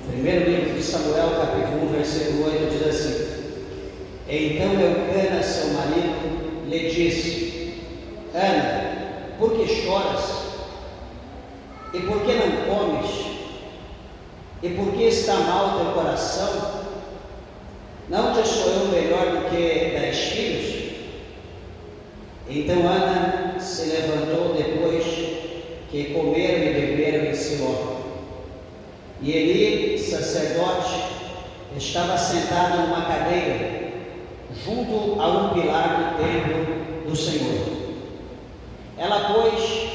Primeiro livro de Samuel, capítulo 1, versículo 8, diz assim: Então Eucana, seu marido, lhe disse: Ana, por que choras? E por que não comes? E por que está mal teu coração? Não te sou eu melhor do que 10 filhos? Então Ana se levantou depois que comeram e beberam em Siló. E Eli, sacerdote, estava sentado numa cadeira, junto a um pilar do templo do Senhor. Ela, pois,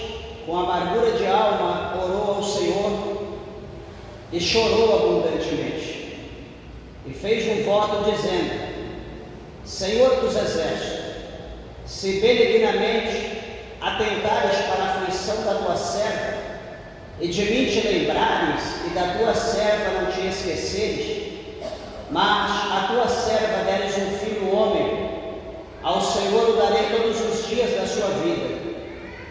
com amargura de alma, orou ao Senhor e chorou abundantemente. E fez um voto dizendo: Senhor dos exércitos, se benignamente atentares para a aflição da tua serva, e de mim te lembrares, e da tua serva não te esqueceres, mas a tua serva deres um filho homem, ao Senhor o darei todos os dias da sua vida,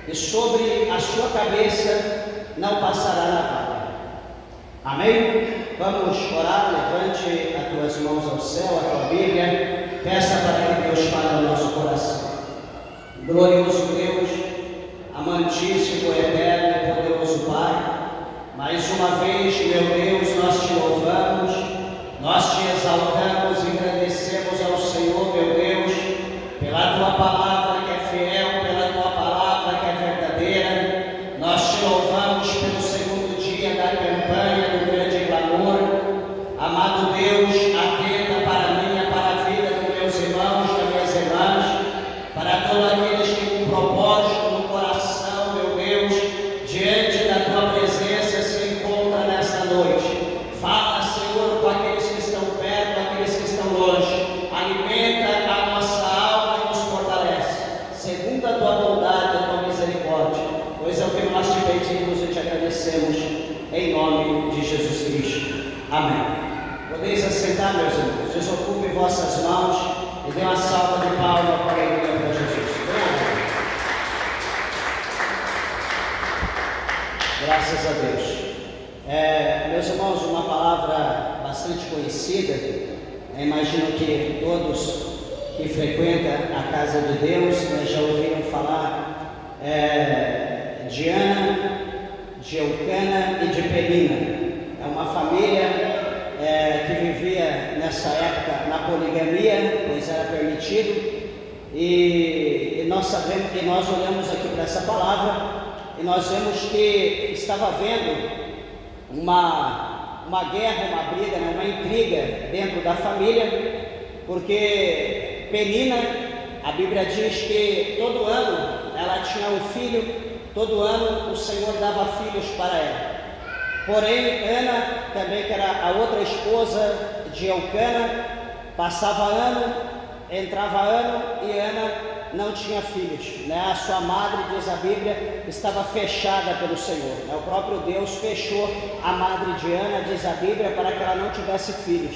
e sobre a sua cabeça não passará navalha. Amém? Vamos orar. Levante as tuas mãos ao céu, a tua Bíblia, peça para que Deus fale ao nosso coração. Glorioso Deus, amantíssimo, eterno e poderoso Pai, mais uma vez, meu Deus, nós te louvamos, nós te exaltamos e agradecemos ao Senhor, meu Deus, pela tua palavra que é fiel, pela tua palavra que é verdadeira. Nós te louvamos pelo segundo dia da campanha do grande clamor. Amado Deus, atenta para mim, para a vida dos meus irmãos, das minhas irmãs, para todos aqueles que com propósito no coração, meu Deus, diante da tua presença se encontra nesta noite. Fala, Senhor, com aqueles que estão perto, aqueles que estão longe. Alimenta a nossa alma e nos fortalece, segundo a tua bondade, a tua misericórdia, pois é o que nós te pedimos e te agradecemos, em nome de Jesus Cristo. Amém. Podeis assentar, meus irmãos. Desocupem vossas mãos e dê uma salva de palmas para a igreja de Jesus. Graças a Deus. Meus irmãos, uma palavra bastante conhecida. Imagino que todos que frequentam a casa de Deus já ouviram falar de Ana, de Eucana e de Penina. É uma família que vivia nessa época na poligamia, pois era permitido, e nós sabemos, e nós olhamos aqui para essa palavra e nós vemos que estava havendo uma guerra, uma briga, uma intriga dentro da família, porque Penina, a Bíblia diz que todo ano ela tinha um filho, todo ano o Senhor dava filhos para ela. Porém, Ana, também que era a outra esposa de Eucana, passava ano, entrava ano e Ana não tinha filhos, né? A sua madre, diz a Bíblia, estava fechada pelo Senhor, né? O próprio Deus fechou a madre de Ana, diz a Bíblia, para que ela não tivesse filhos.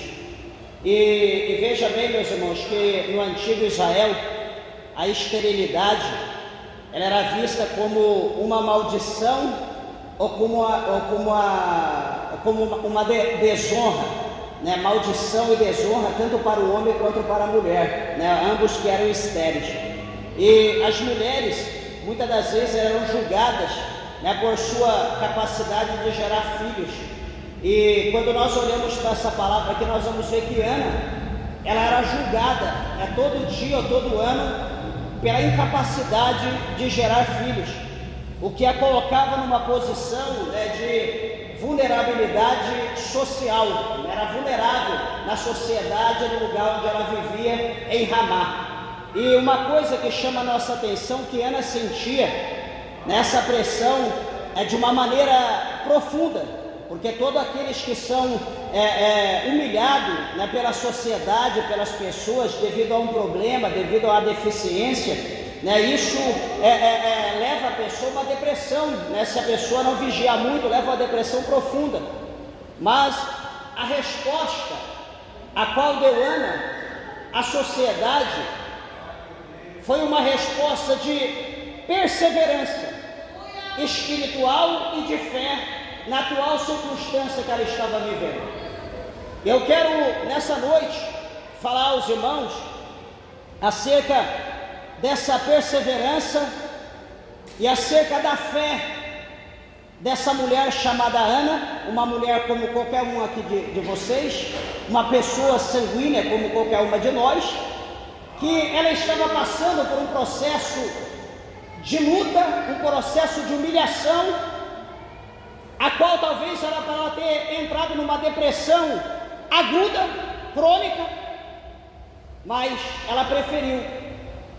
E veja bem, meus irmãos, que no antigo Israel a esterilidade ela era vista como uma maldição ou como uma desonra, né? Maldição e desonra tanto para o homem quanto para a mulher, né? Ambos que eram estéreis. E as mulheres muitas das vezes eram julgadas, né, por sua capacidade de gerar filhos. E quando nós olhamos para essa palavra aqui, nós vamos ver que Ana, ela era julgada, né, todo dia ou todo ano pela incapacidade de gerar filhos, o que a colocava numa posição, né, de vulnerabilidade social. Era vulnerável na sociedade, no lugar onde ela vivia, em Ramá. E uma coisa que chama a nossa atenção, que Ana sentia nessa pressão de uma maneira profunda, porque todos aqueles que são humilhados, né, pela sociedade, pelas pessoas, devido a um problema, devido a uma deficiência, né, isso leva a pessoa a uma depressão, né? Se a pessoa não vigiar muito, leva a uma depressão profunda. Mas a resposta a qual deu Ana à sociedade foi uma resposta de perseverança espiritual e de fé na atual circunstância que ela estava vivendo. Eu quero, nessa noite, falar aos irmãos acerca dessa perseverança e acerca da fé dessa mulher chamada Ana, uma mulher como qualquer um aqui de vocês, uma pessoa sanguínea como qualquer uma de nós, que ela estava passando por um processo de luta, um processo de humilhação, a qual talvez era para ela ter entrado numa depressão aguda, crônica, mas ela preferiu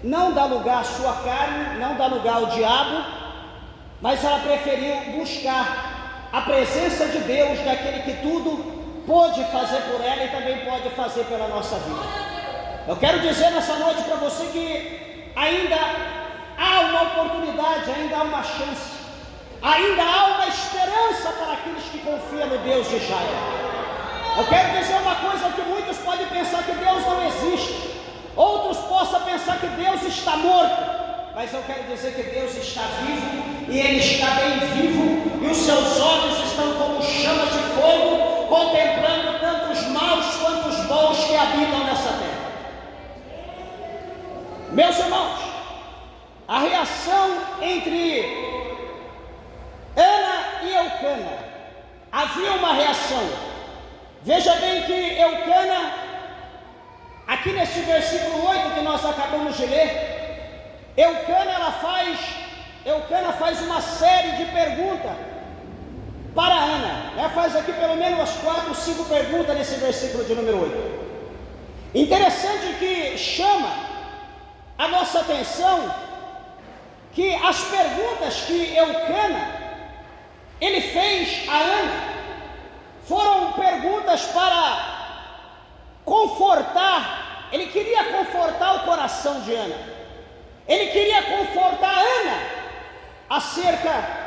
não dar lugar à sua carne, não dar lugar ao diabo, mas ela preferiu buscar a presença de Deus, daquele que tudo pôde fazer por ela e também pode fazer pela nossa vida. Eu quero dizer nessa noite para você que ainda há uma oportunidade, ainda há uma chance, ainda há uma esperança para aqueles que confiam no Deus de Israel. Eu quero dizer uma coisa que muitos podem pensar que Deus não existe, outros possam pensar que Deus está morto, mas eu quero dizer que Deus está vivo, e Ele está bem vivo, e os seus olhos estão como chama de fogo, contemplando tanto os maus quanto os bons que habitam nessa terra. Meus irmãos, a reação entre Ana e Eucana, havia uma reação. Veja bem que Eucana, aqui nesse versículo 8 que nós acabamos de ler, Eucana faz uma série de perguntas para Ana, né? Faz aqui pelo menos umas 4 ou 5 perguntas nesse versículo de número 8. Interessante que chama a nossa atenção que as perguntas que Eucana ele fez a Ana foram perguntas para confortar. Ele queria confortar o coração de Ana. Ele queria confortar Ana acerca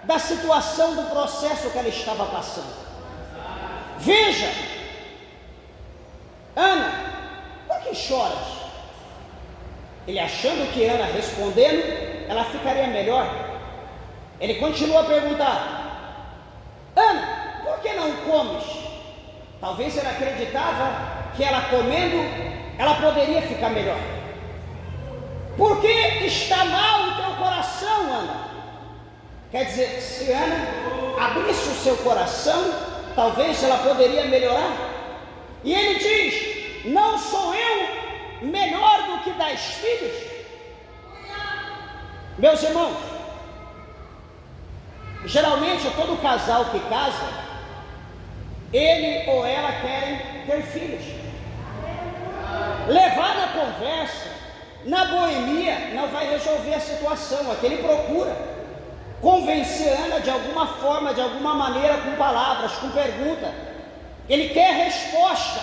da situação, do processo que ela estava passando. Veja, Ana, por que choras? Ele achando que Ana respondendo, ela ficaria melhor. Ele continua a perguntar: Ana, por que não comes? Talvez ele acreditava que ela comendo, ela poderia ficar melhor. Por que está mal o teu coração, Ana? Quer dizer, se Ana abrisse o seu coração, talvez ela poderia melhorar. E ele diz: não sou eu melhor do que 10 filhos? Meus irmãos, geralmente todo casal que casa, ele ou ela querem ter filhos. Levar na conversa, na boemia, não vai resolver a situação. Aqui ele procura convencer Ana de alguma forma, de alguma maneira, com palavras, com pergunta. Ele quer resposta,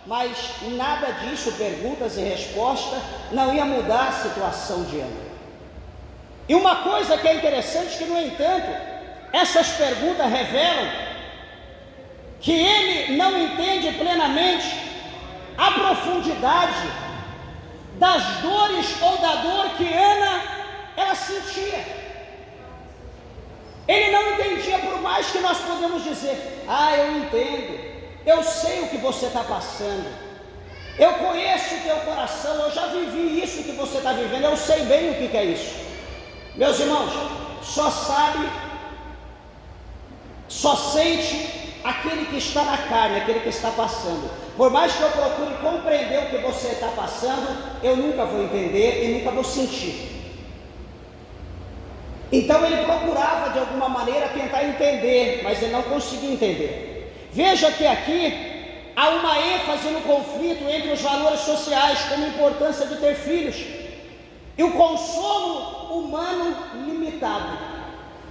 mas nada disso, perguntas e resposta, não ia mudar a situação de Ana. E uma coisa que é interessante, que no entanto, essas perguntas revelam que ele não entende plenamente a profundidade das dores ou da dor que Ana ela sentia. Ele não entendia, por mais que nós podemos dizer: eu entendo, eu sei o que você está passando, eu conheço o teu coração, eu já vivi isso que você está vivendo, eu sei bem o que é isso. Meus irmãos, só sabe, só sente aquele que está na carne, aquele que está passando. Por mais que eu procure compreender o que você está passando, eu nunca vou entender e nunca vou sentir. Então ele procurava de alguma maneira tentar entender, mas ele não conseguia entender. Veja que aqui há uma ênfase no conflito entre os valores sociais, como a importância de ter filhos, e o consolo humano limitado.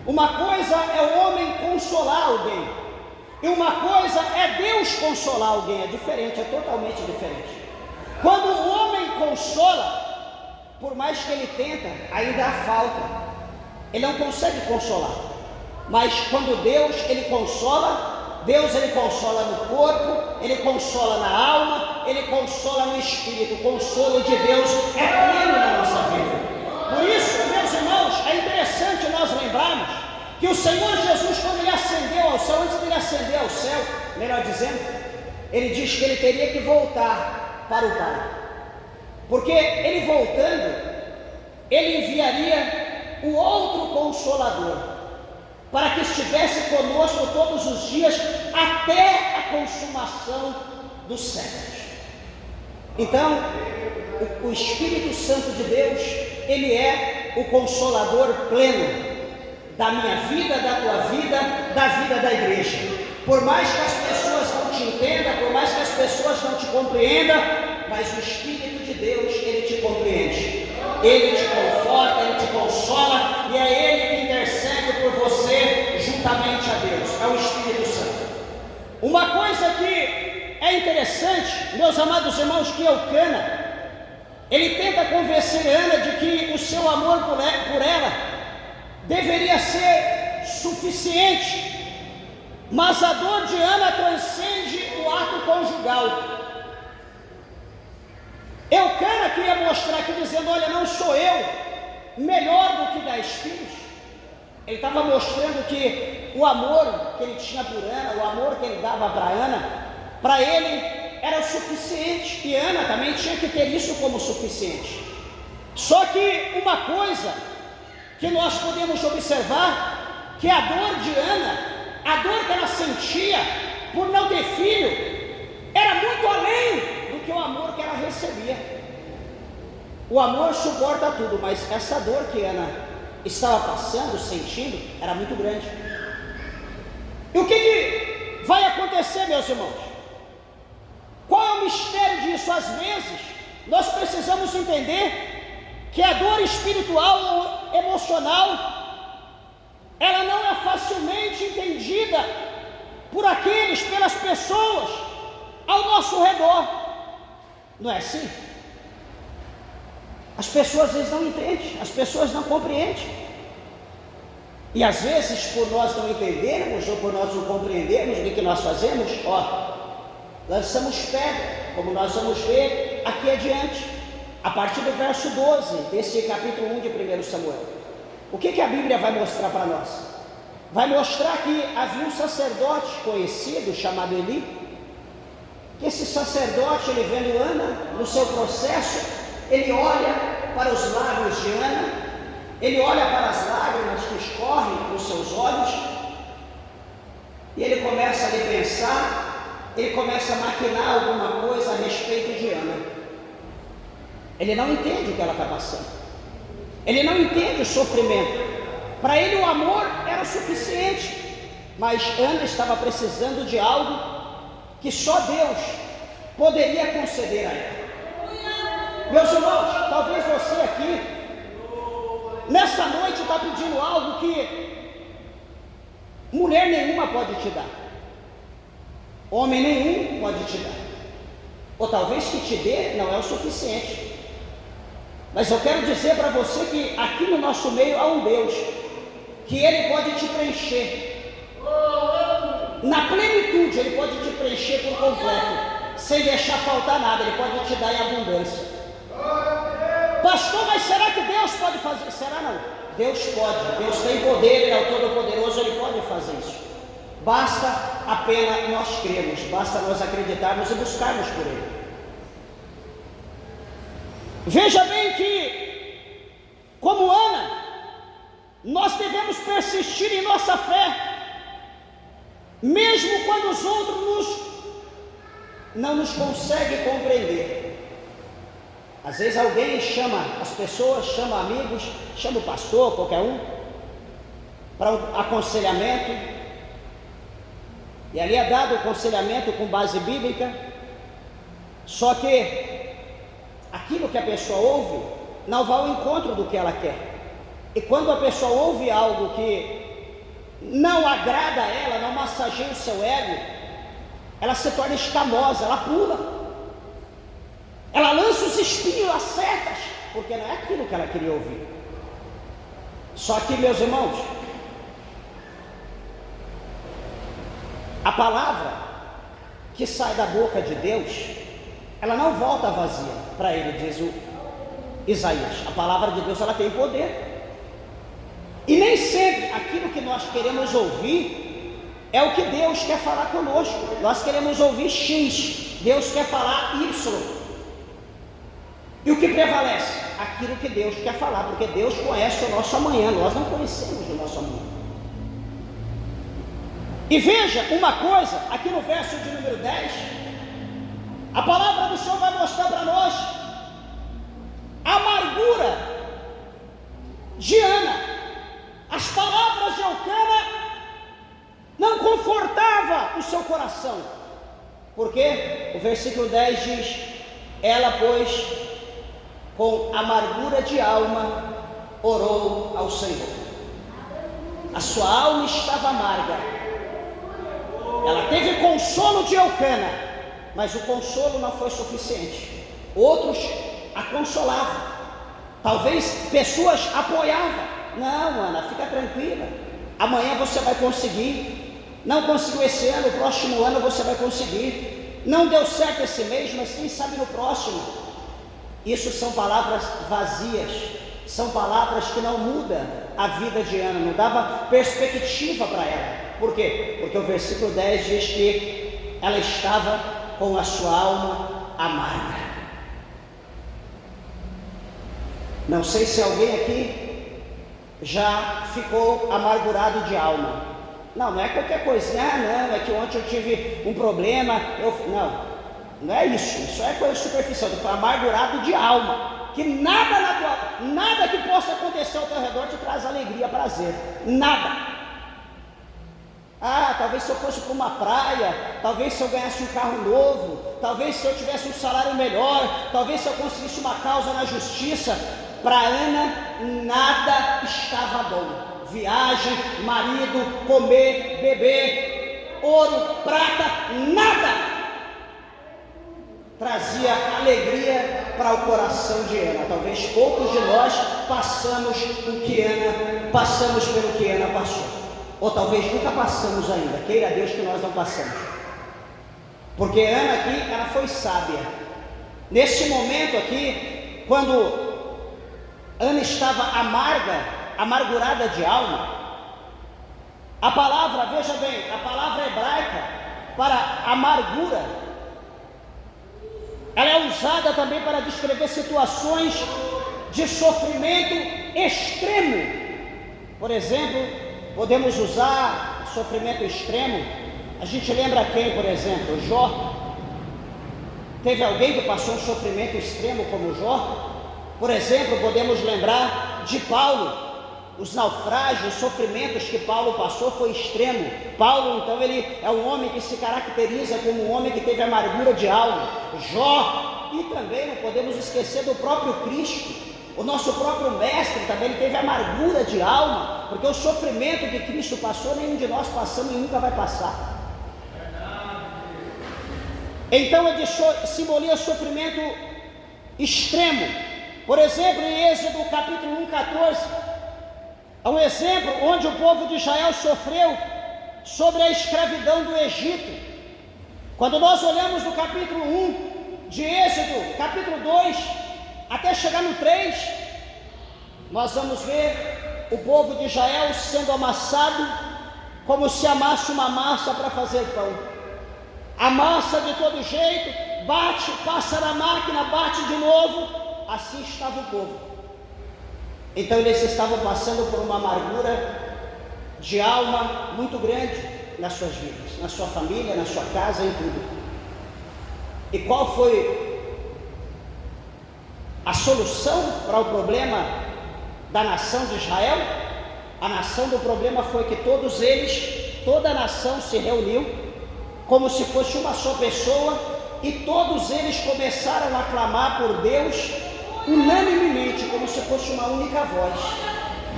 Uma coisa é o homem consolar alguém, e uma coisa é Deus consolar alguém. É diferente, é totalmente diferente. Quando o homem consola, por mais que ele tenta, ainda há falta. Ele não consegue consolar. Mas quando Deus, ele consola, Deus ele consola no corpo, ele consola na alma, ele consola no espírito. O consolo de Deus é pleno na nossa vida. Por isso, meus irmãos, é interessante nós lembrarmos que o Senhor Jesus, quando ele ascendeu ao céu, antes de ele ascender ao céu, melhor dizendo, ele diz que ele teria que voltar para o Pai, porque ele voltando, ele enviaria o outro Consolador, para que estivesse conosco todos os dias, até a consumação dos séculos. Então, o Espírito Santo de Deus, ele é o Consolador pleno da minha vida, da tua vida, da vida da igreja. Por mais que as pessoas não te entendam, por mais que as pessoas não te compreendam, mas o Espírito de Deus, ele te compreende, ele te conforta, ele te consola, e é ele que intercede por você juntamente a Deus, é o Espírito Santo. Uma coisa que é interessante, meus amados irmãos, que Eucana, ele tenta convencer Ana de que o seu amor por ela deveria ser suficiente, mas a dor de Ana transcende o ato conjugal. Eucana queria mostrar aqui, dizendo: olha, não sou eu melhor do que 10 filhos. Ele estava mostrando que o amor que ele tinha por Ana, o amor que ele dava para Ana, para ele era o suficiente, e Ana também tinha que ter isso como suficiente. Só que uma coisa que nós podemos observar, que a dor de Ana, a dor que ela sentia por não ter filho, era muito além do que o amor que ela recebia. O amor suporta tudo, mas essa dor que Ana estava passando, sentindo, era muito grande. E o que vai acontecer, meus irmãos? Qual é o mistério disso? Às vezes, nós precisamos entender que a dor espiritual ou emocional, ela não é facilmente entendida pelas pessoas ao nosso redor. Não é assim? As pessoas às vezes não entendem, as pessoas não compreendem. E às vezes, por nós não entendermos ou por nós não compreendermos o que nós fazemos, lançamos pedra, como nós vamos ver aqui adiante, a partir do verso 12 desse capítulo 1 de 1 Samuel. O que a Bíblia vai mostrar para nós? Vai mostrar que havia um sacerdote conhecido chamado Eli, que esse sacerdote, ele vendo Ana no seu processo, ele olha para os lábios de Ana, ele olha para as lágrimas que escorrem nos seus olhos, e ele começa a pensar, ele começa a maquinar alguma coisa a respeito de Ana. Ele não entende o que ela está passando, ele não entende o sofrimento. Para ele o amor era o suficiente, mas Ana estava precisando de algo que só Deus poderia conceder a ela. Meus irmãos, talvez você aqui nessa noite está pedindo algo que mulher nenhuma pode te dar, homem nenhum pode te dar, ou talvez que te dê não é o suficiente. Mas eu quero dizer para você que aqui no nosso meio há um Deus que ele pode te preencher na plenitude, ele pode te preencher por completo, sem deixar faltar nada, ele pode te dar em abundância. Pastor, mas será que Deus pode fazer? Será não? Deus pode, Deus tem poder, ele é o Todo-Poderoso, ele pode fazer isso. Basta apenas nós crermos, basta nós acreditarmos e buscarmos por ele. Veja bem que, como Ana, nós devemos persistir em nossa fé, mesmo quando os outros não nos conseguem compreender. Às vezes alguém chama as pessoas, chama amigos, chama o pastor, qualquer um, para um aconselhamento, e ali é dado o aconselhamento com base bíblica, só que aquilo que a pessoa ouve não vai ao encontro do que ela quer. E quando a pessoa ouve algo que não agrada a ela, não massageia o seu ego, ela se torna escamosa, ela pula, ela lança os espinhos, as setas, porque não é aquilo que ela queria ouvir. Só que, meus irmãos, a palavra que sai da boca de Deus, ela não volta vazia para ele, diz o Isaías. A palavra de Deus, ela tem poder. E nem sempre aquilo que nós queremos ouvir é o que Deus quer falar conosco. Nós queremos ouvir X, Deus quer falar Y. E o que prevalece? Aquilo que Deus quer falar, porque Deus conhece o nosso amanhã, nós não conhecemos o nosso amanhã. E veja uma coisa, aqui no verso de número 10, a palavra do Senhor vai mostrar para nós a amargura de Ana. As palavras de Eucana não confortavam o seu coração, porque o versículo 10 diz: ela, pois, com amargura de alma, orou ao Senhor. A sua alma estava amarga. Ela teve consolo de Eucana, mas o consolo não foi suficiente. Outros a consolavam, talvez pessoas apoiavam. Não, Ana, fica tranquila, amanhã você vai conseguir. Não conseguiu esse ano, o próximo ano você vai conseguir. Não deu certo esse mês, mas quem sabe no próximo. Isso são palavras vazias, são palavras que não mudam a vida de Ana, não dava perspectiva para ela. Por quê? Porque o versículo 10 diz que ela estava com a sua alma amarga. Não sei se alguém aqui já ficou amargurado de alma. Não é qualquer coisa. Não, é que ontem eu tive um problema. Não é isso. Isso é coisa superficial. Eu estou amargurado de alma. Que nada que possa acontecer ao teu redor te traz alegria, prazer. Nada. Talvez se eu fosse para uma praia, talvez se eu ganhasse um carro novo, talvez se eu tivesse um salário melhor, talvez se eu conseguisse uma causa na justiça. Para Ana, nada estava bom. Viagem, marido, comer, beber, ouro, prata, nada trazia alegria para o coração de Ana. Talvez poucos de nós passamos pelo que Ana passou. Ou talvez nunca passamos ainda, queira Deus que nós não passamos. Porque Ana aqui, ela foi sábia. Nesse momento aqui, quando Ana estava amargurada de alma, a palavra, veja bem, a palavra hebraica para amargura, ela é usada também para descrever situações de sofrimento extremo. Por exemplo, podemos usar sofrimento extremo. A gente lembra quem, por exemplo? Jó. Teve alguém que passou um sofrimento extremo como Jó? Por exemplo, podemos lembrar de Paulo. Os naufrágios, os sofrimentos que Paulo passou foi extremo. Paulo, então, ele é um homem que se caracteriza como um homem que teve amargura de alma. Jó. E também não podemos esquecer do próprio Cristo. O nosso próprio mestre também, ele teve amargura de alma, porque o sofrimento que Cristo passou, nenhum de nós passamos e nunca vai passar. Então ele simboliza sofrimento extremo. Por exemplo, em Êxodo capítulo 1:14, é um exemplo onde o povo de Israel sofreu sobre a escravidão do Egito. Quando nós olhamos no capítulo 1 de Êxodo, capítulo 2, até chegar no 3, nós vamos ver o povo de Israel sendo amassado como se amasse uma massa para fazer pão. Amassa de todo jeito, bate, passa na máquina, bate de novo. Assim estava o povo. Então eles estavam passando por uma amargura de alma muito grande nas suas vidas, na sua família, na sua casa, em tudo. E qual foi a solução para o problema da nação de Israel? A nação do problema foi que toda a nação se reuniu como se fosse uma só pessoa, e todos eles começaram a clamar por Deus unanimemente, como se fosse uma única voz.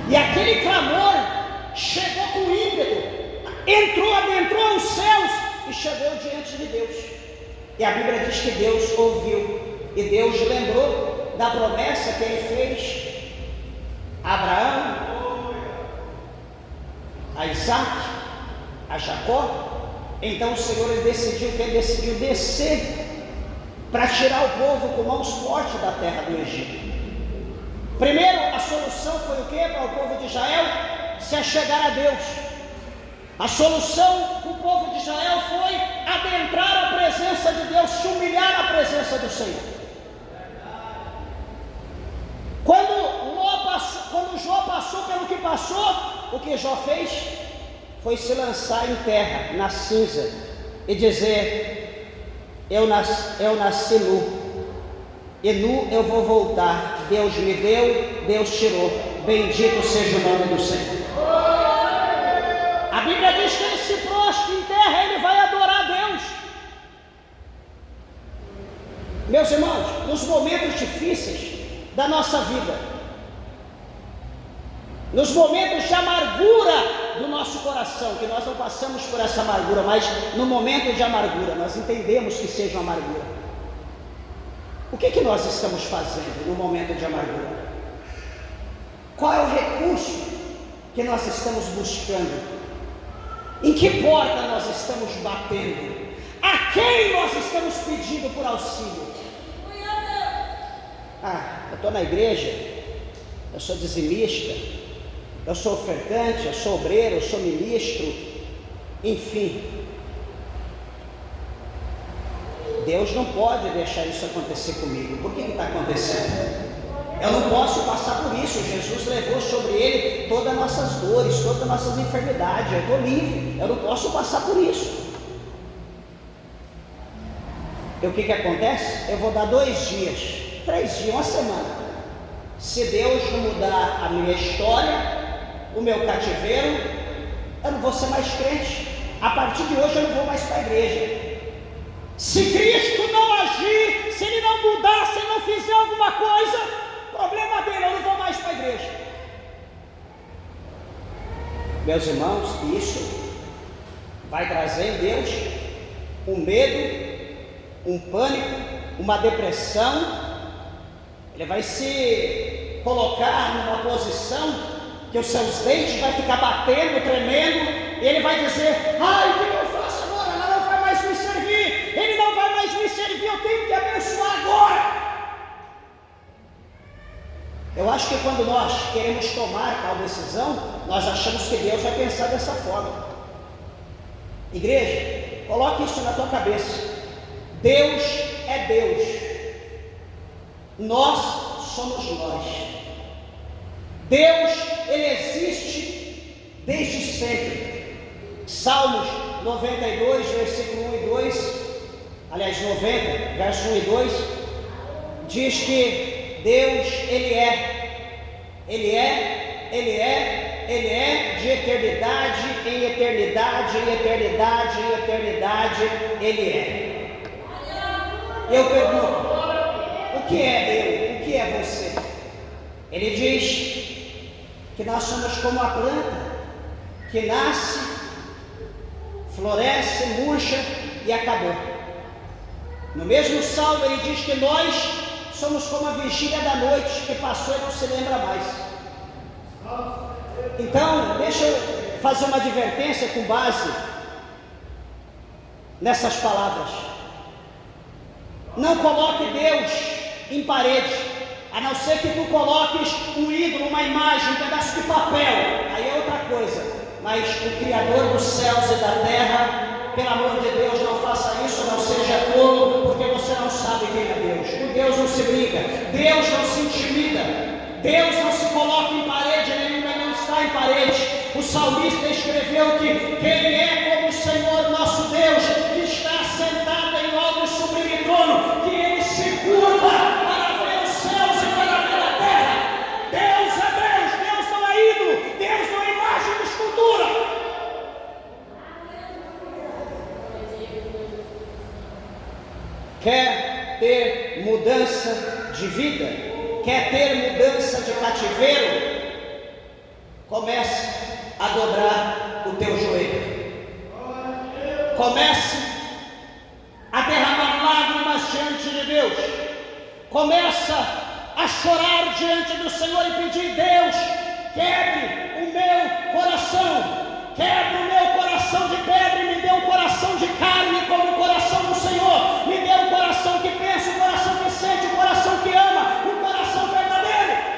E aquele clamor chegou com ímpeto, adentrou os céus e chegou diante de Deus. E a Bíblia diz que Deus ouviu, e Deus lembrou da promessa que ele fez a Abraão, a Isaac, a Jacó. Então o Senhor ele decidiu descer para tirar o povo com mãos fortes da terra do Egito. Primeiro, a solução foi o que para o povo de Israel? se achegar a Deus. A solução para o povo de Israel foi adentrar a presença de Deus, se humilhar na presença do Senhor. Quando Jó passou pelo que passou, o que Jó fez foi se lançar em terra, na cinza, e dizer: eu nasci nu, e nu eu vou voltar. Deus me deu, Deus tirou, bendito seja o nome do Senhor. A Bíblia diz que ele se prostra em terra, ele vai adorar a Deus. Meus irmãos, nos momentos difíceis da nossa vida, nos momentos de amargura do nosso coração, que nós não passamos por essa amargura, mas no momento de amargura, nós entendemos que seja uma amargura. O que nós estamos fazendo no momento de amargura? Qual é o recurso que nós estamos buscando? Em que porta nós estamos batendo? A quem nós estamos pedindo por auxílio? Eu estou na igreja, eu sou dizimista, eu sou ofertante, eu sou obreiro, eu sou ministro, enfim. Deus não pode deixar isso acontecer comigo. Por que está acontecendo? Eu não posso passar por isso. Jesus levou sobre ele todas as nossas dores, todas as nossas enfermidades. Eu estou livre, eu não posso passar por isso. E o que acontece? Eu vou dar 2 dias, 3 dias, uma semana. Se Deus não mudar a minha história, o meu cativeiro, eu não vou ser mais crente. A partir de hoje eu não vou mais para a igreja. Se Cristo não agir, se Ele não mudar, se Ele não fizer alguma coisa, problema dele, eu não vou mais para a igreja. Meus irmãos, isso vai trazer em Deus um medo, um pânico, uma depressão. Ele vai se colocar numa posição que os seus dentes vai ficar batendo, tremendo, e ele vai dizer: ai, o que eu faço agora? Ela não vai mais me servir, ele não vai mais me servir, eu tenho que abençoar agora. Eu acho que quando nós queremos tomar tal decisão, nós achamos que Deus vai pensar dessa forma. Igreja, coloque isso na tua cabeça. Deus é Deus, nós somos nós. Deus, Ele existe desde sempre. Salmos 92, versículo 1 e 2, aliás 90, verso 1 e 2, diz que Deus, Ele é de eternidade em eternidade, em eternidade, em eternidade, Ele é. Eu pergunto, o que é eu? O que é você? Ele diz que nós somos como a planta que nasce, floresce, murcha e acabou. No mesmo salmo ele diz que nós somos como a vigília da noite que passou e não se lembra mais. Então, deixa eu fazer uma advertência com base nessas palavras. Não coloque Deus em parede, a não ser que tu coloques um ídolo, uma imagem, um pedaço de papel, aí é outra coisa. Mas o Criador dos céus e da terra, pelo amor de Deus, não faça isso, não seja tolo, porque você não sabe quem é Deus. Com Deus não se brinca, Deus não se intimida, Deus não se coloca em parede nenhuma, não está em parede. O salmista escreveu que quem é como o Senhor nosso Deus, que está sentado em alto e sublime trono, que Ele se curva para ver os céus e para ver a terra. Deus é Deus, Deus não é ídolo, Deus não é imagem de escultura. Quer ter mudança de vida? Quer ter mudança de cativeiro? Comece a dobrar o teu joelho. Comece a derramar lágrimas diante de Deus. Começa a chorar diante do Senhor e pedir: Deus, quebre o meu coração. Quebre o meu coração de pedra e me dê um coração de carne como o coração do Senhor. Me dê um coração que pensa, um coração que sente, um coração que ama, um coração verdadeiro.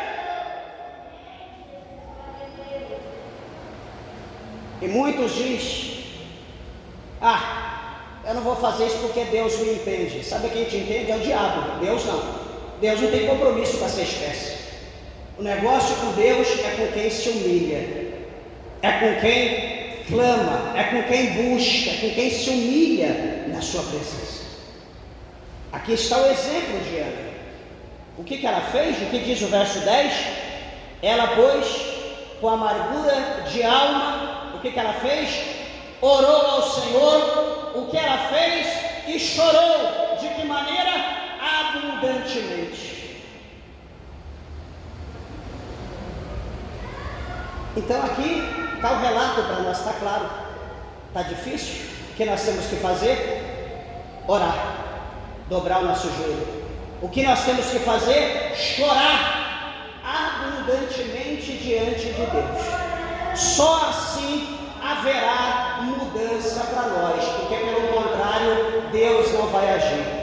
porque Deus me entende. Sabe quem te entende? É o diabo, Deus não. Deus não tem compromisso com essa espécie. O negócio com Deus é com quem se humilha, é com quem clama, é com quem busca, é com quem se humilha na sua presença. Aqui está o exemplo de Ana. O que ela fez? O que diz o verso 10? Ela, pois, com amargura de alma, o que ela fez? Orou ao Senhor. O que ela fez? E chorou. De que maneira? Abundantemente. Então aqui está o relato para nós, está claro. Está difícil? O que nós temos que fazer? Orar, dobrar o nosso joelho. O que nós temos que fazer? Chorar abundantemente diante de Deus. Só assim haverá mudança para nós, porque pelo contrário, Deus não vai agir.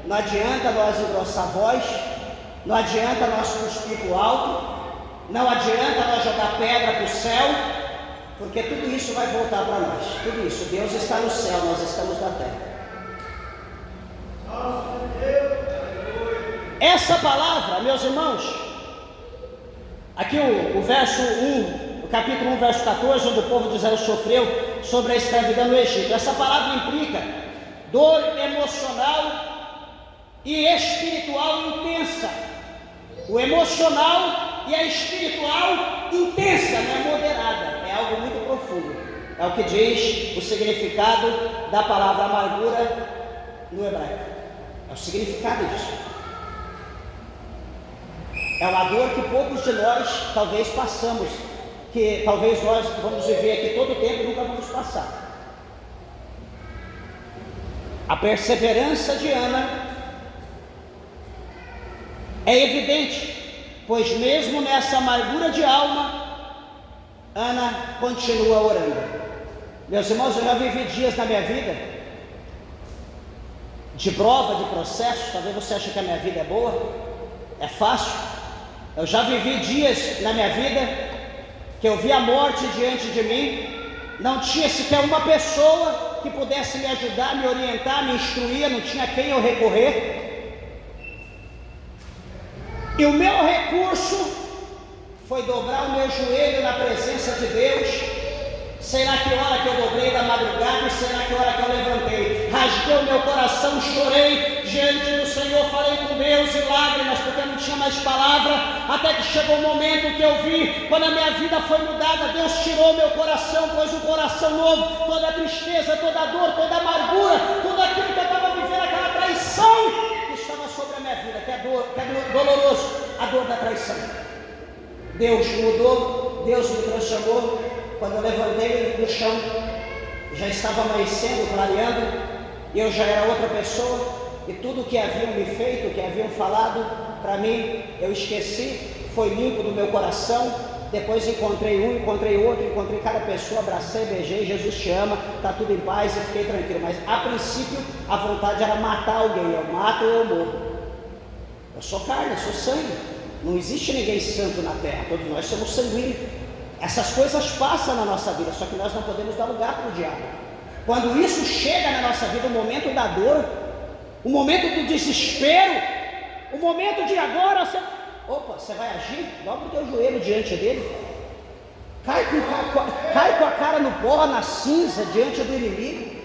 Não adianta nós engrossar a voz, não adianta nós cuspir para o alto, não adianta nós jogar pedra para o céu, porque tudo isso vai voltar para nós. Tudo isso, Deus está no céu, nós estamos na terra. Essa palavra, meus irmãos, aqui o verso 1, o capítulo 1, verso 14, onde o povo de Israel sofreu sobre a escravidão no Egito. Essa palavra implica dor emocional e espiritual intensa. O emocional e a espiritual intensa, não é moderada, é algo muito profundo. É o que diz o significado da palavra amargura no hebraico. É o significado disso. É uma dor que poucos de nós talvez passamos, que talvez nós vamos viver aqui todo o tempo e nunca vamos passar. A perseverança de Ana é evidente, pois mesmo nessa amargura de alma, Ana continua orando. Meus irmãos, eu já vivi dias na minha vida de prova, de processo. Talvez você ache que a minha vida é boa, é fácil. Eu já vivi dias na minha vida que eu vi a morte diante de mim, não tinha sequer uma pessoa que pudesse me ajudar, me orientar, me instruir, não tinha quem eu recorrer. E o meu recurso foi dobrar o meu joelho na presença de Deus. Sei lá que hora que eu dobrei da madrugada e sei lá que hora que eu levantei. Rasguei o meu coração, chorei diante do Senhor, falei com Deus em lágrimas, porque eu não tinha mais palavra, até que chegou o momento que eu vi, quando a minha vida foi mudada, Deus tirou meu coração, pôs um coração novo, toda a tristeza, toda a dor, toda a amargura, tudo aquilo que eu estava vivendo, aquela traição que estava sobre a minha vida, que é doloroso, a dor da traição. Deus mudou, Deus me transformou. Quando eu levantei do chão, já estava amanhecendo, clareando, e eu já era outra pessoa, e tudo o que haviam me feito, o que haviam falado para mim, eu esqueci, foi limpo do meu coração. Depois encontrei um, encontrei outro, encontrei cada pessoa, abracei, beijei, Jesus te ama, está tudo em paz e fiquei tranquilo. Mas a princípio a vontade era matar alguém, eu mato ou eu morro. Eu sou carne, eu sou sangue, não existe ninguém santo na terra, todos nós somos sanguíneos. Essas coisas passam na nossa vida, só que nós não podemos dar lugar para o diabo. Quando isso chega na nossa vida, o momento da dor, o momento do desespero, o momento de agora, você vai agir, dobra o teu joelho diante dele, cai com a cara no pó, na cinza, diante do inimigo,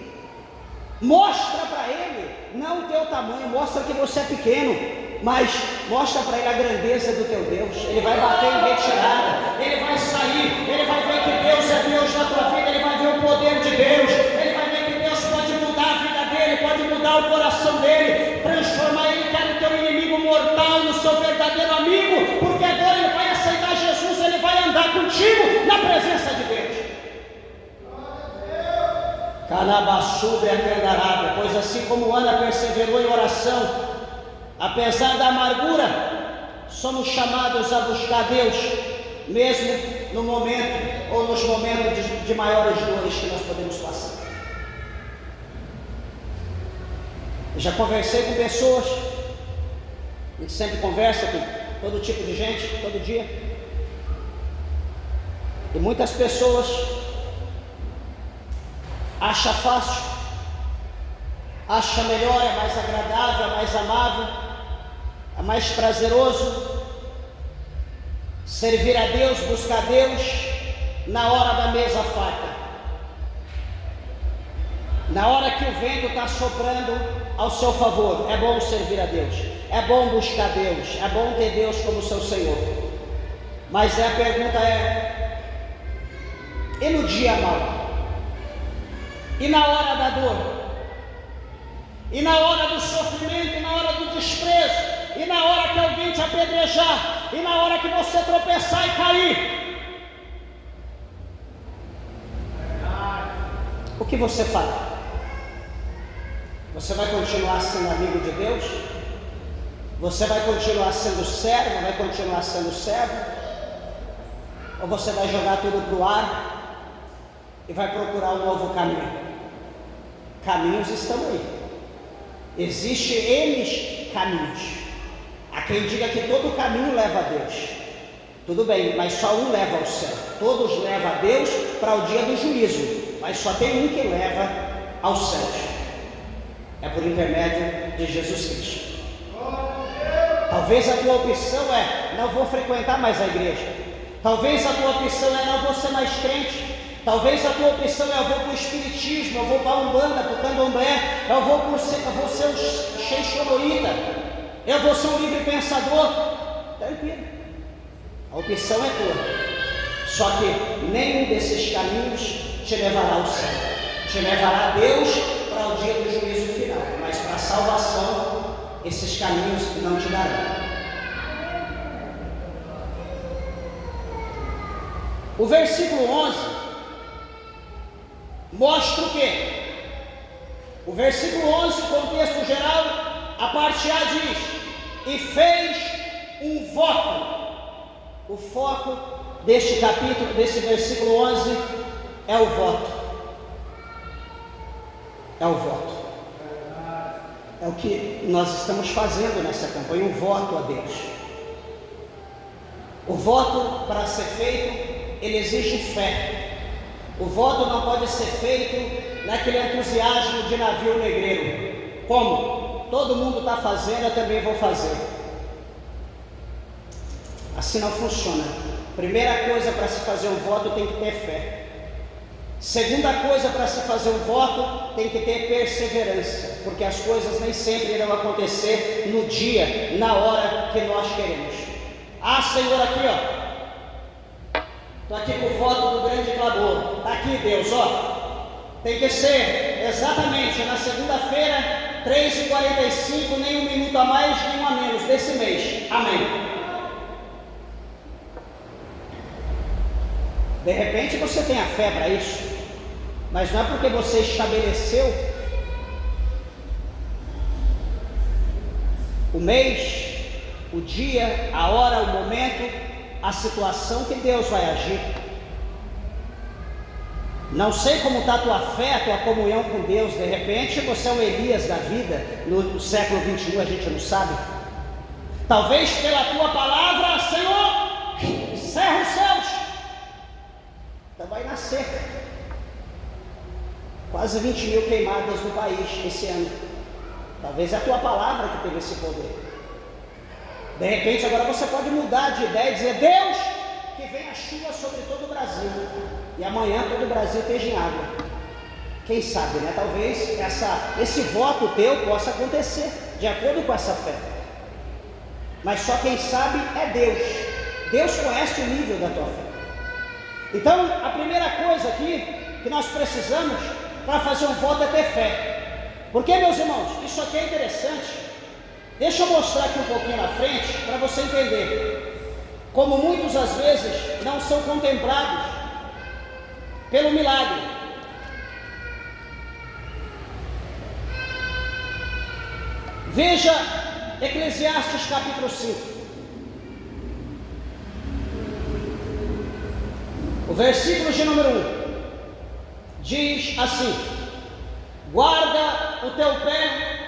mostra para ele, não o teu tamanho, mostra que você é pequeno, mas mostra para ele a grandeza do teu Deus. Ele vai bater em retirada, ele vai sair, ele vai ver que Deus é Deus na tua vida, ele vai ver o poder de Deus, ele vai ver que Deus pode mudar a vida dele, pode mudar o coração dele, transformar ele, que era o teu inimigo mortal, no seu verdadeiro amigo, porque agora ele vai aceitar Jesus, ele vai andar contigo na presença de Deus. Canabaçubre a candarabia, pois assim como Ana perseverou em oração, apesar da amargura, somos chamados a buscar Deus, mesmo no momento ou nos momentos de maiores dores que nós podemos passar. Eu já conversei com pessoas, a gente sempre conversa com todo tipo de gente, todo dia, e muitas pessoas acham fácil acha melhor, é mais agradável, é mais amável, é mais prazeroso servir a Deus, buscar Deus na hora da mesa farta, na hora que o vento está soprando ao seu favor. É bom servir a Deus, é bom buscar Deus, é bom ter Deus como seu Senhor. Mas a pergunta é: e no dia mau? E na hora da dor? E na hora do sofrimento? E na hora do desprezo? E na hora que alguém te apedrejar? E na hora que você tropeçar e cair? O que você fará? Você vai continuar sendo amigo de Deus? Você vai continuar sendo servo? Vai continuar sendo servo? Ou você vai jogar tudo para o ar e vai procurar um novo caminho? Caminhos estão aí. Existem N caminhos. Há quem diga que todo caminho leva a Deus. Tudo bem, mas só um leva ao céu. Todos levam a Deus para o dia do juízo, mas só tem um que leva ao céu. É por intermédio de Jesus Cristo. Talvez a tua opção é: não vou frequentar mais a igreja. Talvez a tua opção é: não vou ser mais crente. Talvez a tua opção é: eu vou para o espiritismo, eu vou para a umbanda, para o candomblé, eu vou ser um xexororita, eu vou ser um livre pensador. Tranquilo, a opção é tua. Só que nenhum desses caminhos te levará ao céu, te levará a Deus para o dia do juízo final. Mas para a salvação, esses caminhos não te darão. O versículo 11 mostra o quê? O versículo 11, o contexto geral, a parte A diz: e fez um voto. O foco deste capítulo, desse versículo 11, é o voto. É o voto. É o que nós estamos fazendo nessa campanha, um voto a Deus. O voto, para ser feito, ele exige fé. O voto não pode ser feito naquele entusiasmo de navio negreiro. Como? Todo mundo está fazendo, eu também vou fazer. Assim não funciona. Primeira coisa para se fazer um voto, tem que ter fé. Segunda coisa para se fazer um voto, tem que ter perseverança, porque as coisas nem sempre irão acontecer no dia, na hora que nós queremos. Ah, Senhor, aqui ó, estou aqui com o voto do grande clamor. Está aqui, Deus, ó. Tem que ser exatamente na segunda-feira, 3h45, nem um minuto a mais, nem um a menos desse mês. Amém. De repente você tem a fé para isso, mas não é porque você estabeleceu o mês, o dia, a hora, o momento, a situação que Deus vai agir. Não sei como está a tua fé, a tua comunhão com Deus. De repente você é o Elias da vida no século 21, a gente não sabe. Talvez pela tua palavra: Senhor, cerra os céus. Então vai nascer quase 20 mil queimadas no país esse ano. Talvez é a tua palavra que teve esse poder. De repente agora você pode mudar de ideia e dizer: Deus, que venha chuva sobre todo o Brasil, e amanhã todo o Brasil esteja em água. Quem sabe, né? Talvez esse voto teu possa acontecer de acordo com essa fé. Mas só quem sabe é Deus. Deus conhece o nível da tua fé. Então, a primeira coisa aqui que nós precisamos para fazer um voto é ter fé. Porque, meus irmãos, isso aqui é interessante. Deixa eu mostrar aqui um pouquinho na frente para você entender como muitos às vezes não são contemplados pelo milagre. Veja Eclesiastes capítulo 5. O versículo de número 1 diz assim: guarda o teu pé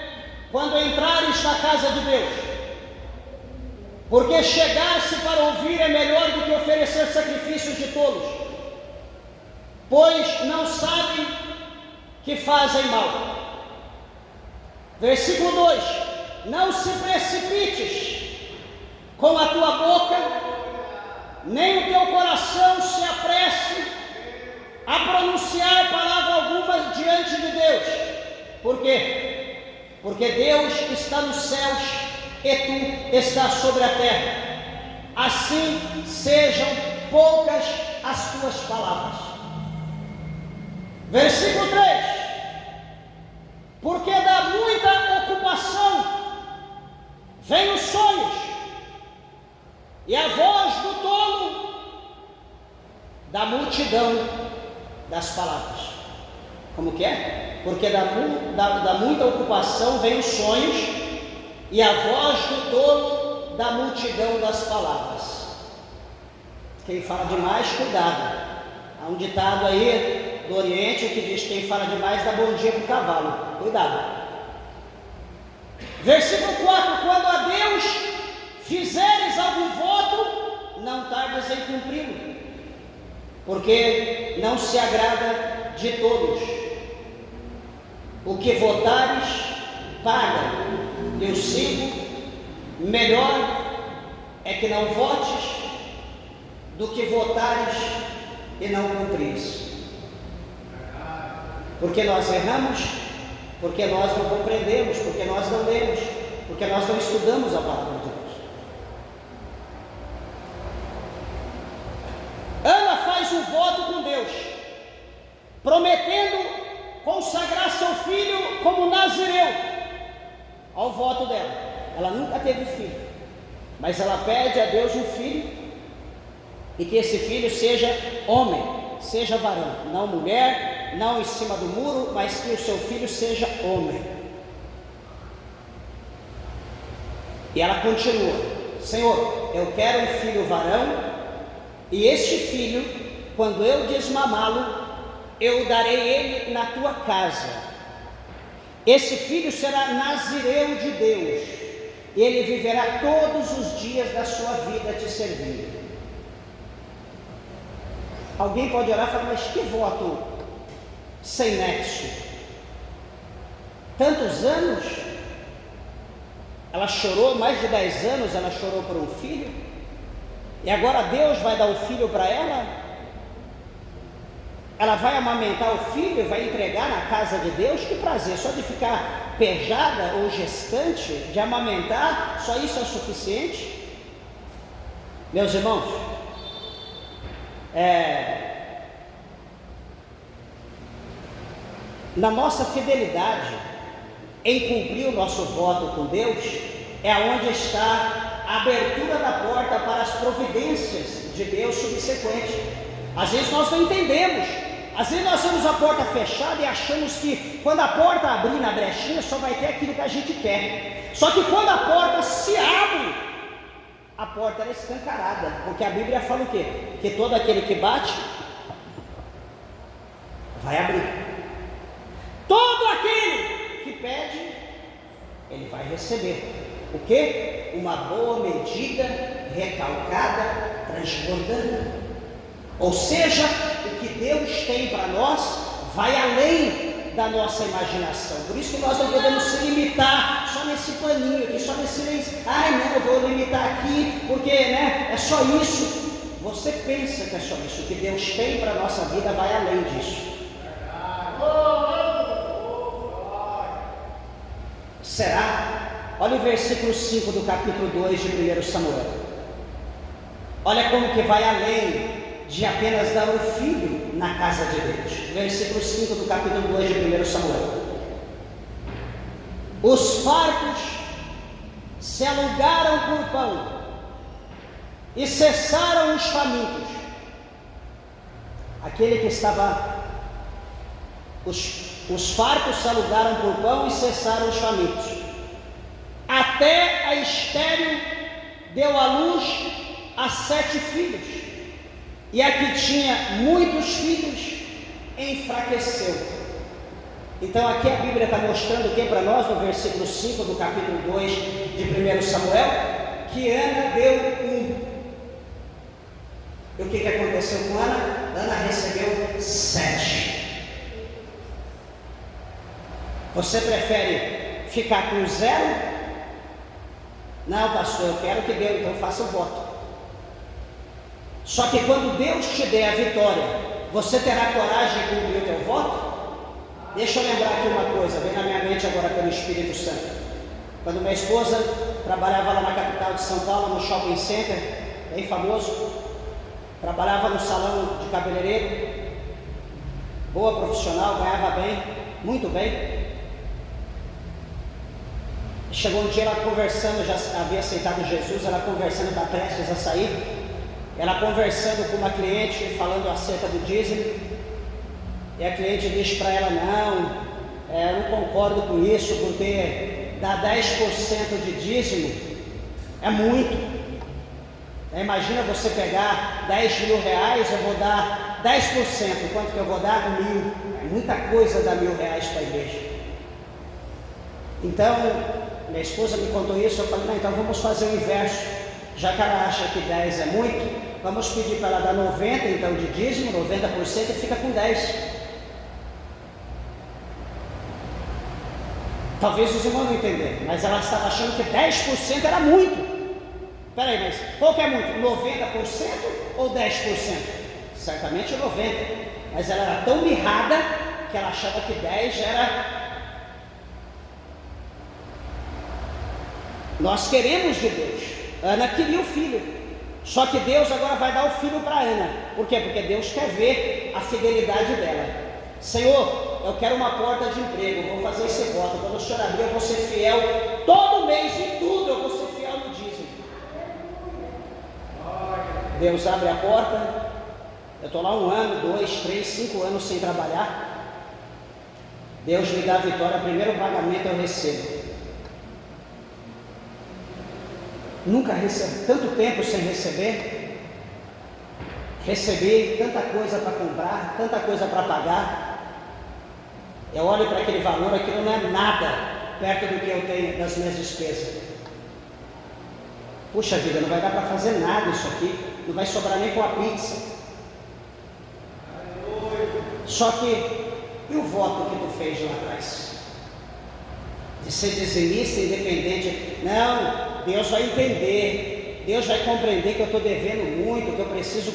quando entrares na casa de Deus, porque chegar-se para ouvir é melhor do que oferecer sacrifícios de tolos, pois não sabem que fazem mal. Versículo 2: não se precipites com a tua boca, nem o teu coração se apresse a pronunciar palavra alguma diante de Deus. Por quê? Porque Deus está nos céus e tu estás sobre a terra. Assim sejam poucas as tuas palavras. Versículo 3: porque da muita ocupação vem os sonhos, e a voz do tolo da multidão das palavras. Como que é? Porque da muita ocupação vem os sonhos, e a voz do tolo da multidão das palavras. Quem fala demais, cuidado. Há um ditado aí do Oriente que diz: quem fala demais dá bom dia para o cavalo. Cuidado. Versículo 4: quando a Deus fizeres algum voto, não tardes em cumpri-lo, porque não se agrada de todos. O que votares, paga. Eu sigo. Melhor é que não votes do que votares e não cumprires. Porque nós erramos, porque nós não compreendemos, porque nós não lemos, porque nós não estudamos a palavra de Deus. Ana faz um voto com Deus, prometendo consagrar seu filho como nazireu. Ao voto dela. Ela nunca teve filho, mas ela pede a Deus um filho, e que esse filho seja homem, seja varão, não mulher, não em cima do muro, mas que o seu filho seja homem. E ela continua: Senhor, eu quero um filho varão, e este filho, quando eu desmamá-lo, eu darei ele na tua casa. Esse filho será nazireu de Deus, e ele viverá todos os dias da sua vida te servindo. Alguém pode orar e falar: mas que voto sem nexo? Tantos anos, ela chorou, mais de 10 anos ela chorou por um filho, e agora Deus vai dar o filho para ela? Ela vai amamentar o filho, vai entregar na casa de Deus? Que prazer, só de ficar pejada ou gestante, de amamentar, só isso é suficiente? Meus irmãos, na nossa fidelidade em cumprir o nosso voto com Deus, é onde está a abertura da porta para as providências de Deus subsequentes. Às vezes nós não entendemos, às vezes nós temos a porta fechada e achamos que quando a porta abrir na brechinha só vai ter aquilo que a gente quer. Só que quando a porta se abre, a porta é escancarada, porque a Bíblia fala o quê? Que todo aquele que bate vai abrir. Todo aquele que pede, ele vai receber. O quê? Uma boa medida, recalcada, transbordando. Ou seja, o que Deus tem para nós vai além da nossa imaginação. Por isso que nós não podemos se limitar só nesse paninho aqui, só nesse lenço. Ai não, eu vou limitar aqui, porque é só isso. Você pensa que é só isso. O que Deus tem para a nossa vida vai além disso. Será? Olha o versículo 5 do capítulo 2 de 1 Samuel. Olha como que vai além de apenas dar um filho na casa de Deus. Versículo 5 do capítulo 2 de 1 Samuel. Os fartos se alugaram por pão, e cessaram os famintos. Aquele que estava... Os fartos se alugaram por pão e cessaram os famintos. Até a estéril deu à luz a 7 filhos. E a que tinha muitos filhos enfraqueceu. Então aqui a Bíblia está mostrando o que para nós, no versículo 5 do capítulo 2 de 1 Samuel, que Ana deu um. E o que aconteceu com Ana? Ana recebeu 7. Você prefere ficar com 0? Não, pastor, eu quero que Deus, então faça o voto. Só que quando Deus te der a vitória, você terá coragem de cumprir o teu voto? Deixa eu lembrar aqui uma coisa, vem na minha mente agora pelo Espírito Santo. Quando minha esposa trabalhava lá na capital de São Paulo, no shopping center, bem famoso, trabalhava no salão de cabeleireiro, boa profissional, ganhava bem, muito bem. Chegou um dia ela conversando, já havia aceitado Jesus, ela conversando, está prestes a sair, ela conversando com uma cliente, falando acerca do dízimo, e a cliente disse para ela, não, eu não concordo com isso, porque dar 10% de dízimo é muito. Imagina você pegar 10 mil reais, eu vou dar 10%, quanto que eu vou dar? 1.000, é muita coisa dar R$1.000 para a igreja. Então, minha esposa me contou isso, eu falei, não, então vamos fazer o inverso, já que ela acha que 10 é muito, vamos pedir para ela dar 90 então de dízimo, 90% e fica com 10. Talvez os irmãos não entenderam, mas ela estava achando que 10% era muito. Peraí, mas qual que é muito? 90% ou 10%? Certamente 90%, mas ela era tão mirrada que ela achava que 10 era... Nós queremos de Deus. Ana queria o filho, só que Deus agora vai dar o filho para Ana. Por quê? Porque Deus quer ver a fidelidade dela. Senhor, eu quero uma porta de emprego, vou fazer esse voto, quando o Senhor abrir eu vou ser fiel, todo mês em tudo eu vou ser fiel no dízimo. Deus abre a porta, eu estou lá 1 ano, 2, 3, 5 anos sem trabalhar, Deus me dá a vitória, o primeiro pagamento eu recebo. Nunca recebi, tanto tempo sem receber, recebi tanta coisa para comprar, tanta coisa para pagar. Eu olho para aquele valor, aquilo não é nada perto do que eu tenho das minhas despesas. Puxa vida, não vai dar para fazer nada isso aqui, não vai sobrar nem para uma pizza. Só que, e o voto que tu fez lá atrás? De ser dizimista, independente? Não, Deus vai entender, Deus vai compreender que eu estou devendo muito, que eu preciso...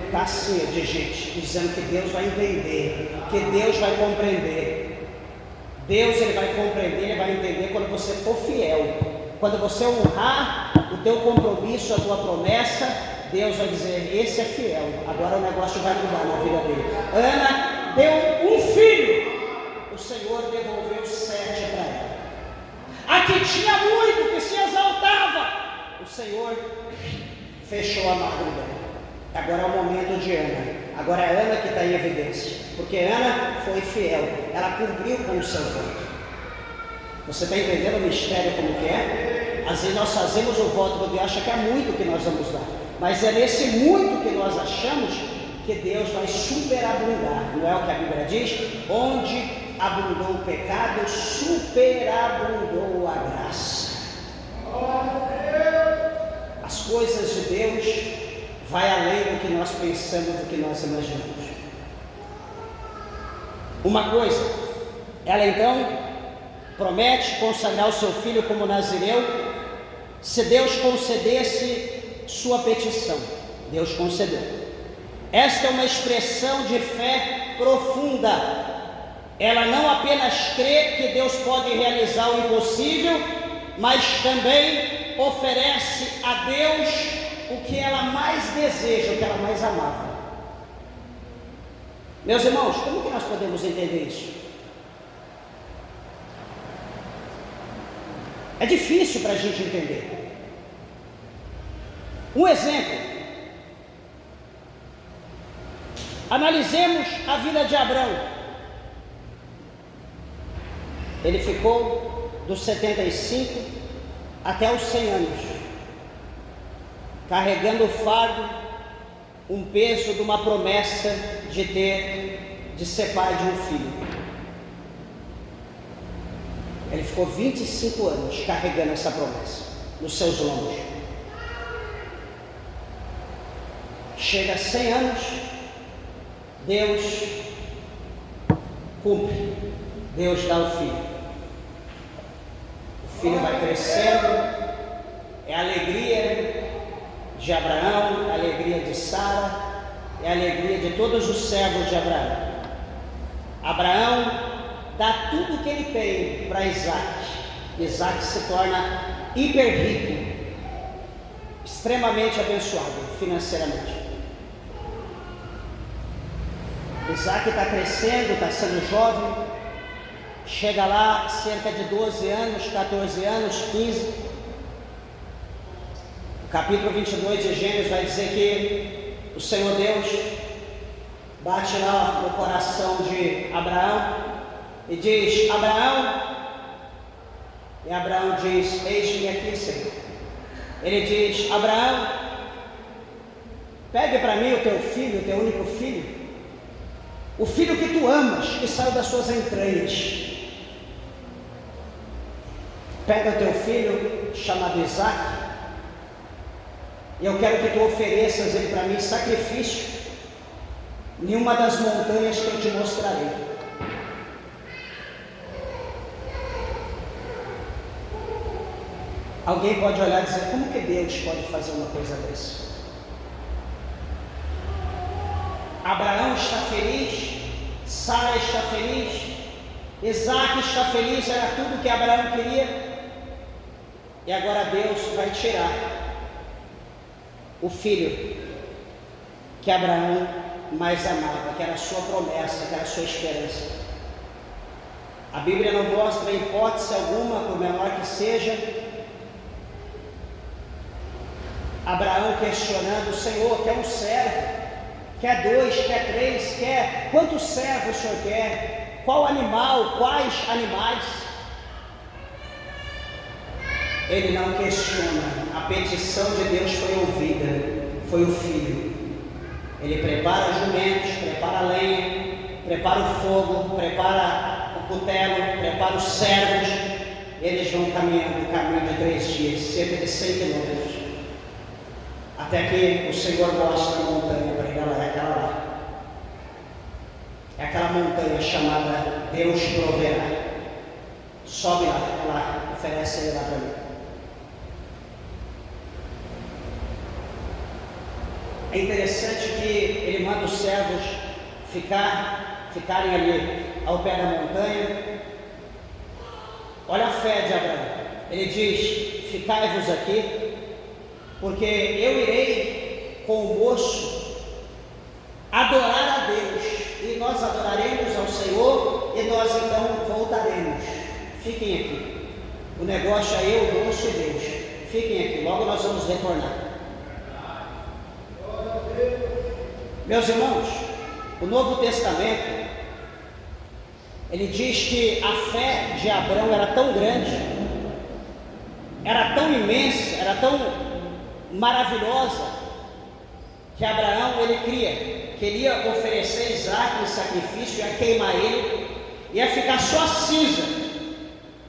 Está assim de gente, dizendo que Deus vai entender, que Deus vai compreender. Deus ele vai compreender, ele vai entender quando você for fiel. Quando você honrar o teu compromisso, a tua promessa, Deus vai dizer, esse é fiel, agora o negócio vai mudar na vida dele. Ana deu um filho, o Senhor devolveu 7 para ela. A que tinha muito, que se exaltava, o Senhor fechou a madre dela. Agora é o momento de Ana. Agora é Ana que está em evidência, porque Ana foi fiel, ela cumpriu com o seu voto. Você está entendendo o mistério como que é? Às vezes nós fazemos o voto porque acha que é muito que nós vamos dar, mas é nesse muito que nós achamos que Deus vai superabundar. Não é o que a Bíblia diz? Onde abundou o pecado, superabundou a graça. As coisas de Deus vai além do que nós pensamos, do que nós imaginamos. Uma coisa, ela então promete consagrar o seu filho como nazireu, se Deus concedesse sua petição. Deus concedeu. Esta é uma expressão de fé profunda. Ela não apenas crê que Deus pode realizar o impossível, mas também oferece a Deus o que ela mais deseja, o que ela mais amava. Meus irmãos, como que nós podemos entender isso? É difícil para a gente entender. Um exemplo. Analisemos a vida de Abrão. Ele ficou dos 75 até os 100 anos, carregando o fardo, um peso de uma promessa de ser pai de um filho. Ele ficou 25 anos carregando essa promessa nos seus lombos. Chega a 100 anos, Deus cumpre. Deus dá o filho. O filho vai crescendo, é a alegria de Abraão, é a alegria de Sara, é a alegria de todos os servos de Abraão. Abraão dá tudo o que ele tem para Isaac. Isaac se torna hiper rico, extremamente abençoado financeiramente. Isaac está crescendo, está sendo jovem, chega lá cerca de 12 anos, 14 anos, 15. O capítulo 22 de Gênesis vai dizer que o Senhor Deus bate lá no coração de Abraão e diz: Abraão. E Abraão diz: eis-me aqui, Senhor. Ele diz: Abraão, pegue para mim o teu filho, o teu único filho, o filho que tu amas, que saiu das suas entranhas. Pega o teu filho, chamado Isaac, e eu quero que tu ofereças ele para mim em sacrifício, em uma das montanhas que eu te mostrarei. Alguém pode olhar e dizer: como que Deus pode fazer uma coisa dessa? Abraão está feliz, Sara está feliz, Isaac está feliz, era tudo que Abraão queria. E agora Deus vai tirar o filho que Abraão mais amava, que era a sua promessa, que era a sua esperança. A Bíblia não mostra hipótese alguma, por menor que seja, Abraão questionando: o Senhor, quer um servo? Quer 2, quer 3, quer? Quantos servos o Senhor quer? Qual animal? Quais animais? Ele não questiona, a petição de Deus foi ouvida, foi o filho. Ele prepara os jumentos, prepara a lenha, prepara o fogo, prepara o cutelo, prepara os servos. Eles vão caminhando um caminho de 3 dias, cerca de 100 quilômetros, até que o Senhor mostra a montanha para ele. É aquela lá, é aquela montanha chamada Deus proverá. Sobe lá, oferece ele lá para mim. É interessante que ele manda os servos ficarem ali ao pé da montanha. Olha a fé de Abraão. Ele diz: ficai-vos aqui, porque eu irei com o moço adorar a Deus, e nós adoraremos ao Senhor, e nós então voltaremos. Fiquem aqui. O negócio é eu, o moço e Deus. Fiquem aqui, logo nós vamos retornar. Meus irmãos, o Novo Testamento, ele diz que a fé de Abraão era tão grande, era tão imensa, era tão maravilhosa, que Abraão, ele queria oferecer Isaac em sacrifício, ia queimar ele, ia ficar só a cinza,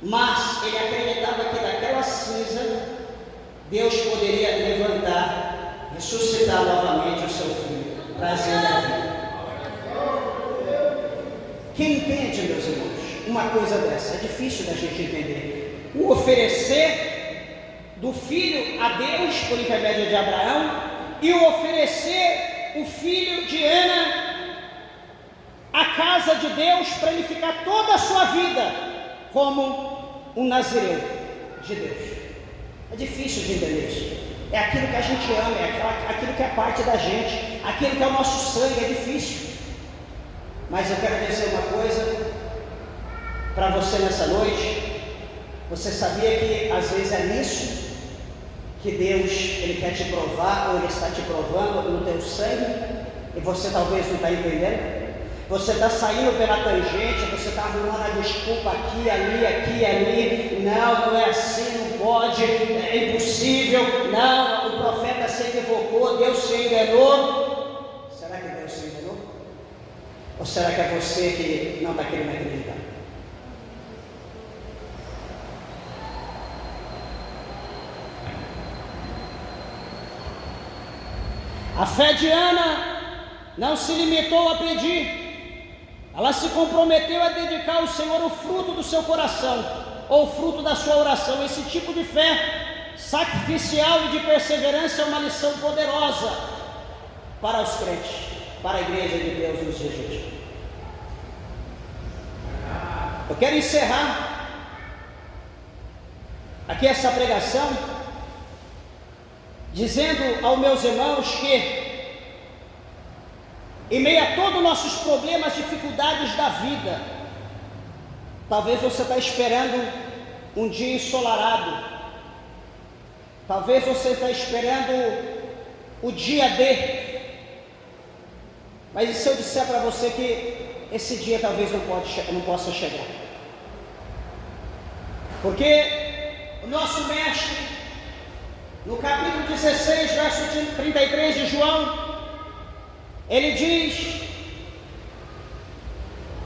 mas ele acreditava que daquela cinza Deus poderia levantar, ressuscitar novamente o seu filho, trazendo a vida. Quem entende, meus irmãos, uma coisa dessa? É difícil da gente entender. O oferecer do filho a Deus por intermédio de Abraão, e o oferecer o filho de Ana à casa de Deus, para ele ficar toda a sua vida como um nazireu de Deus. É difícil de entender isso. É aquilo que a gente ama, é aquilo que é parte da gente, aquilo que é o nosso sangue. É difícil. Mas eu quero dizer uma coisa para você nessa noite. Você sabia que às vezes é nisso que Deus, ele quer te provar, ou ele está te provando no teu sangue, e você talvez não está entendendo? Você está saindo pela tangente, você está arrumando a desculpa aqui, ali. Não é assim, não pode, é impossível. Não, o profeta se equivocou, Deus se enganou. Será que Deus se enganou? Ou será que é você que não está querendo acreditar? A fé de Ana não se limitou a pedir. ela se comprometeu a dedicar ao Senhor o fruto do seu coração, ou o fruto da sua oração. Esse tipo de fé sacrificial e de perseverança é uma lição poderosa para os crentes, para a igreja de Deus nos dias de hoje. Eu quero encerrar aqui essa pregação dizendo aos meus irmãos que, em meio a todos os nossos problemas, dificuldades da vida, talvez você está esperando um dia ensolarado, talvez você está esperando o dia D, mas e se eu disser para você que esse dia talvez não possa chegar? Porque o nosso mestre, no capítulo 16, verso 33 de João, ele diz: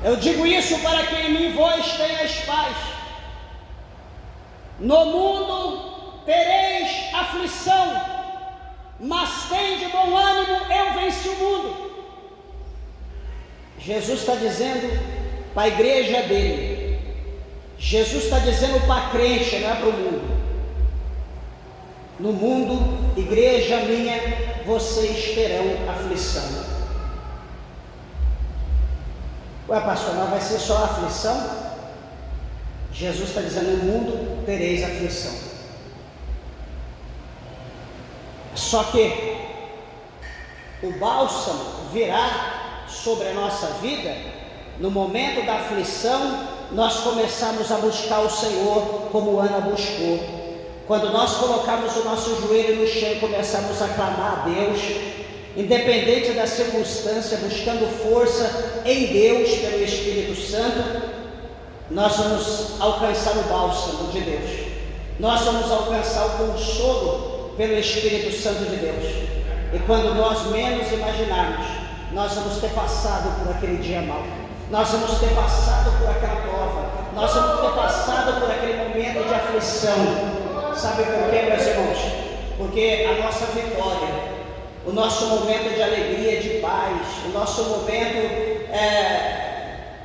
eu digo isso para que em mim vós tenhais paz. No mundo tereis aflição, mas tende bom ânimo, eu venci o mundo. Jesus está dizendo para a igreja dele, Jesus está dizendo para a crente, não é para o mundo. No mundo, igreja minha, vocês terão aflição. Ué, pastor, mas vai ser só aflição? Jesus está dizendo: no mundo tereis aflição. Só que o bálsamo virá sobre a nossa vida no momento da aflição. Nós começamos a buscar o Senhor como Ana buscou. Quando nós colocamos o nosso joelho no chão e começamos a clamar a Deus, independente da circunstância, buscando força em Deus pelo Espírito Santo, nós vamos alcançar o bálsamo de Deus, nós vamos alcançar o consolo pelo Espírito Santo de Deus. E quando nós menos imaginarmos, nós vamos ter passado por aquele dia mau, nós vamos ter passado por aquela prova, nós vamos ter passado por aquele momento de aflição. Sabe por quê, meus irmãos? Porque a nossa vitória, o nosso momento de alegria, de paz, o nosso momento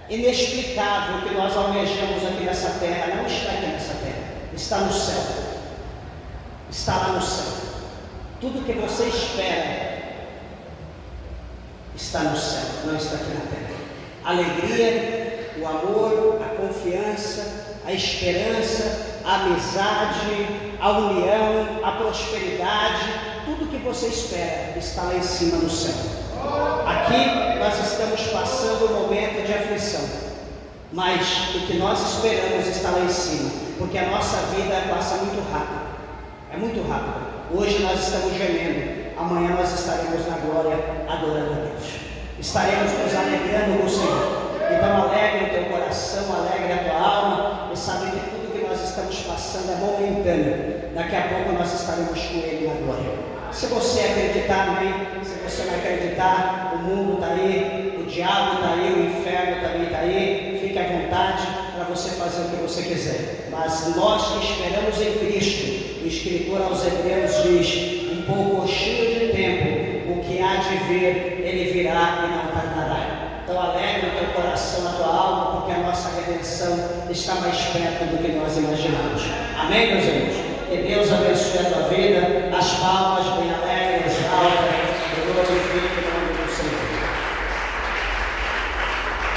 inexplicável que nós almejamos aqui nessa terra, não está aqui nessa terra, está no céu, está lá no céu. Tudo que você espera está no céu, não está aqui na terra. A alegria, o amor, a confiança, a esperança, a amizade, a união, a prosperidade, tudo que você espera está lá em cima no céu. Aqui nós estamos passando um momento de aflição, mas o que nós esperamos está lá em cima, porque a nossa vida passa muito rápido, é muito rápido. Hoje nós estamos gemendo, amanhã nós estaremos na glória adorando a Deus, estaremos nos alegrando no Senhor. Então alegre o teu coração, alegre a tua alma, e sabe que tudo que nós estamos passando é momentâneo. Daqui a pouco nós estaremos com Ele na glória. Se você acreditar, amém. Se você não acreditar, o mundo está aí, o diabo está aí, o inferno também está aí. Fique à vontade para você fazer o que você quiser. Mas nós que esperamos em Cristo, o escritor aos Hebreus diz: um pouco cheio de tempo, o que há de vir, Ele virá e não tardará. Então alegre o teu coração, a tua alma, porque a nossa redenção está mais perto do que nós imaginamos. Amém, meus irmãos? Que Deus abençoe a tua vida. As palmas bem alegres, altas, glória.